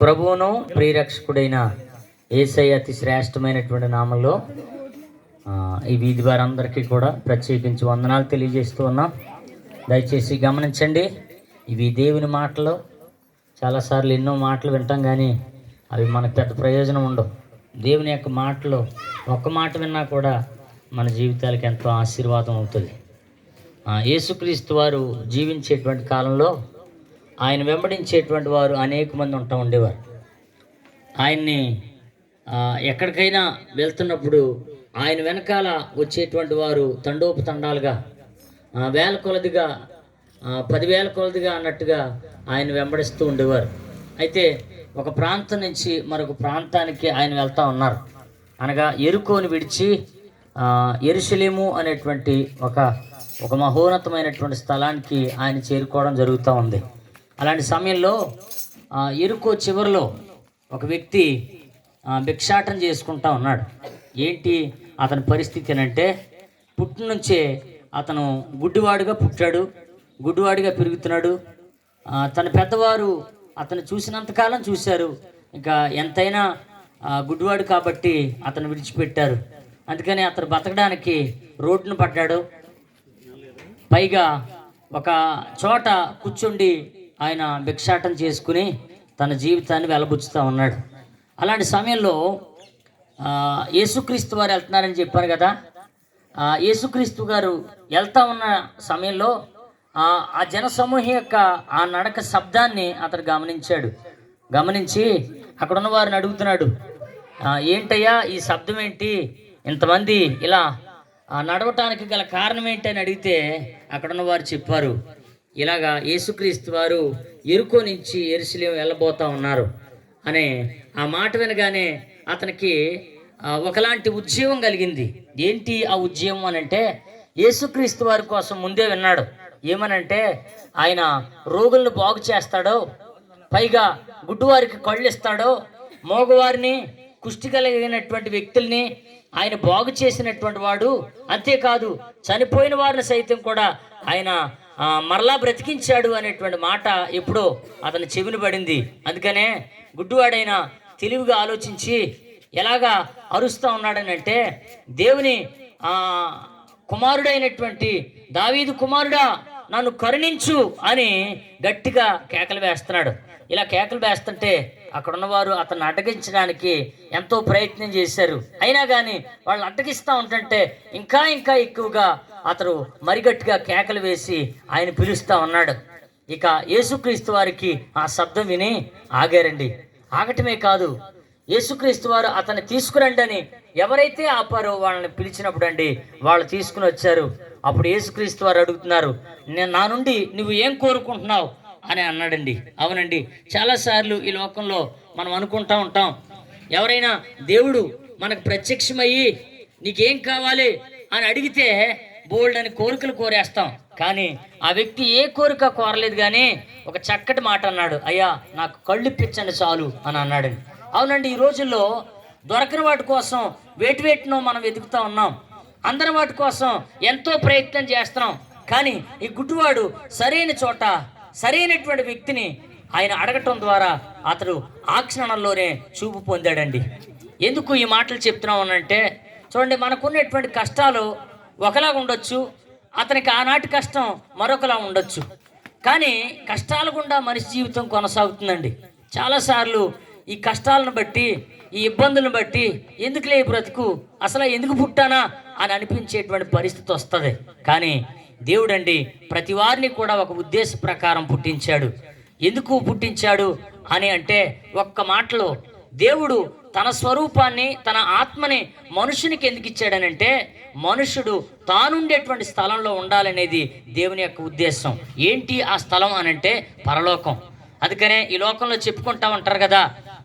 ప్రభువును ప్రియరక్షకుడైన యేసయ్య అతి శ్రేష్టమైనటువంటి నామంలో ఈ వీధి వారందరికీ కూడా ప్రత్యేకించి వందనాలు తెలియజేస్తూ ఉన్నాం. దయచేసి గమనించండి, ఇవి దేవుని మాటలు. చాలాసార్లు ఎన్నో మాటలు వింటాం, కానీ అవి మనకు పెద్ద ప్రయోజనం ఉండవు. దేవుని యొక్క మాటలు ఒక్క మాట విన్నా కూడా మన జీవితాలకు ఎంతో ఆశీర్వాదం అవుతుంది. యేసుక్రీస్తు వారు జీవించేటువంటి కాలంలో ఆయన వెంబడించేటువంటి వారు అనేక మంది ఉండేవారు. ఆయన్ని ఎక్కడికైనా వెళ్తున్నప్పుడు ఆయన వెనకాల వచ్చేటువంటి వారు తండోపతండాలుగా, వేల కొలదిగా, 10,000 కొలదిగా అన్నట్టుగా ఆయన వెంబడిస్తూ ఉండేవారు. అయితే ఒక ప్రాంతం నుంచి మరొక ప్రాంతానికి ఆయన వెళ్తూ ఉన్నారు. అనగా యెరికోని విడిచి యెరూషలేము అనేటువంటి ఒక మహోన్నతమైనటువంటి స్థలానికి ఆయన చేరుకోవడం జరుగుతూ ఉంది. అలాంటి సమయంలో యెరికో చివరిలో ఒక వ్యక్తి భిక్షాటన చేసుకుంటా ఉన్నాడు. ఏంటి అతని పరిస్థితి అంటే, పుట్టిన నుంచే అతను గుడ్డివాడుగా పుట్టాడు, గుడ్డివాడిగా పెరుగుతున్నాడు. తన పెద్దవారు అతను చూసినంతకాలం చూశారు, ఇంకా ఎంతైనా గుడ్డివాడు కాబట్టి అతను విడిచిపెట్టారు. అందుకని అతను బతకడానికి రోడ్డును పడ్డాడు. పైగా ఒక చోట కూర్చుండి ఆయన భిక్షాటన చేసుకుని తన జీవితాన్ని వెలబుచ్చుతూ ఉన్నాడు. అలాంటి సమయంలో యేసుక్రీస్తు వారు వెళ్తున్నారని చెప్పాను కదా. యేసుక్రీస్తు గారు వెళ్తా ఉన్న సమయంలో ఆ జనసమూహం యొక్క ఆ నడక శబ్దాన్ని అతను గమనించి అక్కడ ఉన్న వారిని అడుగుతున్నాడు, ఏంటయ్యా ఈ శబ్దం ఏంటి, ఇంతమంది ఇలా నడవటానికి గల కారణం ఏంటి అని అడిగితే అక్కడున్న వారు చెప్పారు, ఇలాగా యేసుక్రీస్తు వారు యెరికో నుంచి యెరూషలేము వెళ్ళబోతా ఉన్నారు అనే ఆ మాట వినగానే అతనికి ఒకలాంటి ఉద్యమం కలిగింది. ఏంటి ఆ ఉద్యమం అని అంటే, యేసుక్రీస్తు వారి కోసం ముందే విన్నాడు. ఏమనంటే, ఆయన రోగులను బాగు చేస్తాడో, పైగా గుడ్డివారికి కళ్ళు ఇస్తాడో, మోగవారిని, కుష్టి కలిగినటువంటి వ్యక్తుల్ని ఆయన బాగు చేసినటువంటి వాడు. అంతేకాదు చనిపోయిన వారిని సైతం కూడా ఆయన మరలా బ్రతికించాడు అనేటువంటి మాట ఎప్పుడో అతని చెవిని పడింది. అందుకనే గుడ్డివాడైనా తెలివిగా ఆలోచించి ఎలాగా అరుస్తూ ఉన్నాడని అంటే, దేవుని కుమారుడైనటువంటి దావీదు కుమారుడా నన్ను కరుణించు అని గట్టిగా కేకలు వేస్తున్నాడు. ఇలా కేకలు వేస్తుంటే అక్కడ ఉన్నవారు అతన్ని అడ్డగించడానికి ఎంతో ప్రయత్నం చేశారు. అయినా కానీ వాళ్ళు అడ్డగిస్తూ ఉంటుంటే ఇంకా ఎక్కువగా అతను మరిగట్టిగా కేకలు వేసి ఆయన పిలుస్తూ ఉన్నాడు. ఇక యేసుక్రీస్తు వారికి ఆ శబ్దం విని ఆగారండి. ఆగటమే కాదు, యేసుక్రీస్తు వారు అతన్ని తీసుకురండి అని ఎవరైతే ఆపారో వాళ్ళని పిలిచినప్పుడు అండి వాళ్ళు తీసుకుని వచ్చారు. అప్పుడు యేసుక్రీస్తు వారు అడుగుతున్నారు, నా నుండి నువ్వు ఏం కోరుకుంటున్నావు అని అన్నాడండి. అవునండి, చాలాసార్లు ఈ లోకంలో మనం అనుకుంటా ఉంటాం, ఎవరైనా దేవుడు మనకు ప్రత్యక్షమయ్యి నీకేం కావాలి అని అడిగితే బోల్డ్ అని కోరికలు కోరేస్తాం. కానీ ఆ వ్యక్తి ఏ కోరిక కోరలేదు, కానీ ఒక చక్కటి మాట అన్నాడు, అయ్యా నాకు కళ్ళు ఇప్పించండి చాలు అని అన్నాడండి. అవునండి, ఈ రోజుల్లో దొరకని వాటి కోసం వేటినో మనం వెతుకుతూ ఉన్నాం. అందరి వాటి కోసం ఎంతో ప్రయత్నం చేస్తున్నాం. కానీ ఈ గుడ్డివాడు సరైన చోట సరైనటువంటి వ్యక్తిని ఆయన అడగటం ద్వారా అతడు ఆ క్షణంలోనే చూపు పొందాడండి. ఎందుకు ఈ మాటలు చెప్తున్నాం అనంటే, చూడండి, మనకున్నటువంటి కష్టాలు ఒకలాగా ఉండొచ్చు, అతనికి ఆనాటి కష్టం మరొకలా ఉండొచ్చు. కానీ కష్టాల గుండా మనిషి జీవితం కొనసాగుతుందండి. చాలాసార్లు ఈ కష్టాలను బట్టి, ఈ ఇబ్బందులను బట్టి ఎందుకులే బ్రతుకు, అసలు ఎందుకు పుట్టానా అని అనిపించేటువంటి పరిస్థితి వస్తుంది. కానీ దేవుడండి ప్రతి వారిని కూడా ఒక ఉద్దేశ ప్రకారం పుట్టించాడు. ఎందుకు పుట్టించాడు అని అంటే, ఒక్క మాటలో దేవుడు తన స్వరూపాన్ని, తన ఆత్మని మనుషునికి ఎందుకు ఇచ్చాడనంటే, మనుషుడు తానుండేటువంటి స్థలంలో ఉండాలనేది దేవుని యొక్క ఉద్దేశం. ఏంటి ఆ స్థలం అనంటే పరలోకం. అందుకనే ఈ లోకంలో చెప్పుకుంటా ఉంటారు కదా,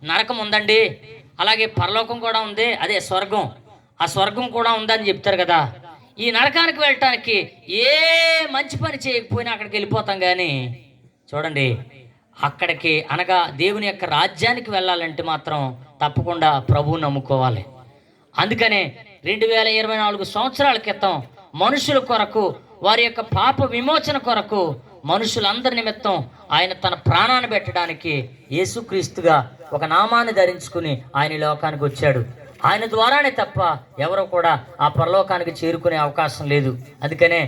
నరకం ఉందండి, అలాగే పరలోకం కూడా ఉంది, అదే స్వర్గం, ఆ స్వర్గం కూడా ఉందని చెప్తారు కదా. ఈ నరకానికి వెళ్ళటానికి ఏ మంచి పని చేయకపోయినా అక్కడికి వెళ్ళిపోతాం. కానీ చూడండి, అక్కడికి అనగా దేవుని యొక్క రాజ్యానికి వెళ్ళాలంటే మాత్రం తప్పకుండా ప్రభువుని నమ్ముకోవాలి. అందుకనే 2024 సంవత్సరాల క్రితం మనుషుల కొరకు, వారి యొక్క పాప విమోచన కొరకు మనుషులందరి నిమిత్తం ఆయన తన ప్రాణాన్ని పెట్టడానికి యేసుక్రీస్తుగా ఒక నామాన్ని ధరించుకుని ఆయన ఈ లోకానికి వచ్చాడు. ఆయన ద్వారానే తప్ప ఎవరు కూడా ఆ పరలోకానికి చేరుకునే అవకాశం లేదు. అందుకనే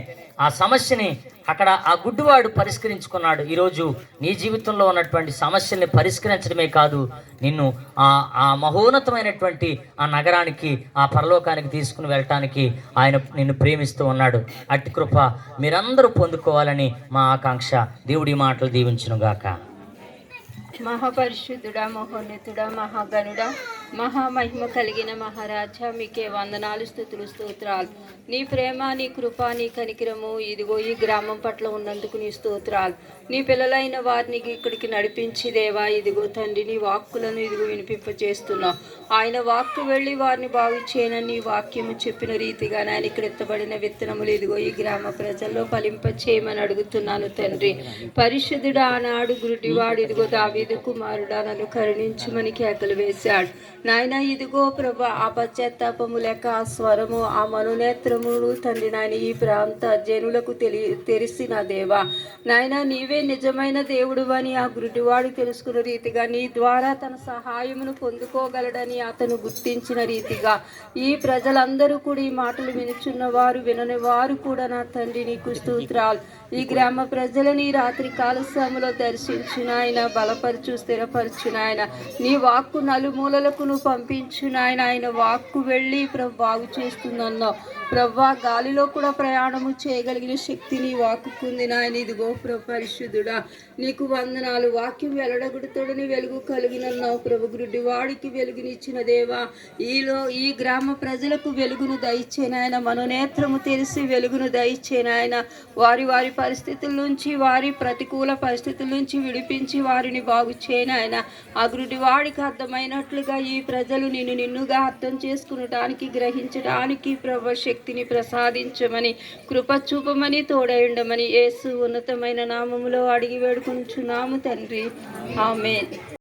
ఆ సమస్యని అక్కడ ఆ గుడ్డివాడు పరిష్కరించుకున్నాడు. ఈరోజు నీ జీవితంలో ఉన్నటువంటి సమస్యల్ని పరిష్కరించడమే కాదు, నిన్ను ఆ మహోన్నతమైనటువంటి ఆ నగరానికి, ఆ పరలోకానికి తీసుకుని వెళ్ళటానికి ఆయన నిన్ను ప్రేమిస్తూ ఉన్నాడు. అట్టి కృప మీరందరూ పొందుకోవాలని మా ఆకాంక్ష. దేవుడి మాటలు దీవించునుగాక. మహాపరిశుద్ధుడా, మహోన్నతుడా, మహాగణుడా, మహామహిమ కలిగిన మహారాజా, మీకే వందనాలు, స్తుతులు, స్తోత్రాలు. నీ ప్రేమ, నీ కృప, నీ కనికిరము ఇదిగో ఈ గ్రామం పట్ల ఉన్నందుకు నీ స్తోత్రాలు. నీ పిల్లలైన వారిని ఇక్కడికి నడిపించి దేవా, ఇదిగో తండ్రి నీ వాక్కులను ఇదిగో వినిపింపచేస్తున్నావు. ఆయన వాక్కు వెళ్ళి వారిని బాగు చేయనని నీ వాక్యము చెప్పిన రీతిగా నేను ఇక్కడ ఎత్తబడిన విత్తనములు ఇదిగో ఈ గ్రామ ప్రజల్లో ఫలింపచేయమని అడుగుతున్నాను తండ్రి. పరిశుద్ధుడు ఆనాడు గురుడివాడు ఇదిగో దావీదు కుమారుడా నన్ను కరుణించుమని కేకలు వేశాడు. నాయన ఇదిగో ప్రభా, ఆ పశ్చాత్తాపము లేక ఆ స్వరము, ఆ మనోనేత్రములు తండ్రి నాయన ఈ ప్రాంత జనులకు తెలిసిన దేవా, నాయన నీవే నిజమైన దేవుడు అని ఆ గురుడివాడు తెలుసుకున్న రీతిగా నీ ద్వారా తన సహాయమును పొందుకోగలడని అతను గుర్తించిన రీతిగా ఈ ప్రజలందరూ కూడా ఈ మాటలు వినుచున్నవారు వినని వారు కూడా నా తండ్రి నీకు స్తోత్రాలు. ఈ గ్రామ ప్రజలని రాత్రి కాల సమయంలో దర్శించిన ఆయన, బలపరచు, స్థిరపరచిన ఆయన, నీ వాక్కు నలుమూలలకు నువ్వు పంపించిన ఆయన వాక్కు వెళ్ళి బాగు చేస్తుందన్నావు ప్రవ్వా. గాలిలో కూడా ప్రయాణము చేయగలిగిన శక్తి నీ వాక్కుకుంది నాయన. ఇదిగో పరిశుద్ధుడా నీకు వందనాలు. వాక్యం వెల్లడగుడుతోడని వెలుగు కలిగినన్నావు ప్రభు. గుడ్డివాడికి వెలుగునిచ్చిన దేవా, ఈ గ్రామ ప్రజలకు వెలుగును దయచేనాయన, మనోనేత్రము తెలిసి వెలుగును దయచేనాయన. వారి వారి పరిస్థితుల నుంచి, వారి ప్రతికూల పరిస్థితుల నుంచి విడిపించి వారిని బాగు చేయనాయన. ఆ గుడ్డివాడికి అర్థమైనట్లుగా ఈ ప్రజలు నిన్నుగా అర్థం చేసుకునటానికి, గ్రహించడానికి ప్రభు శక్తిని ప్రసాదించమని, కృప చూపమని, తోడైండమని యేసు ఉన్నతమైన నామములో అడిగి వేడుకుంటున్నాము తండ్రి. ఆమేన్.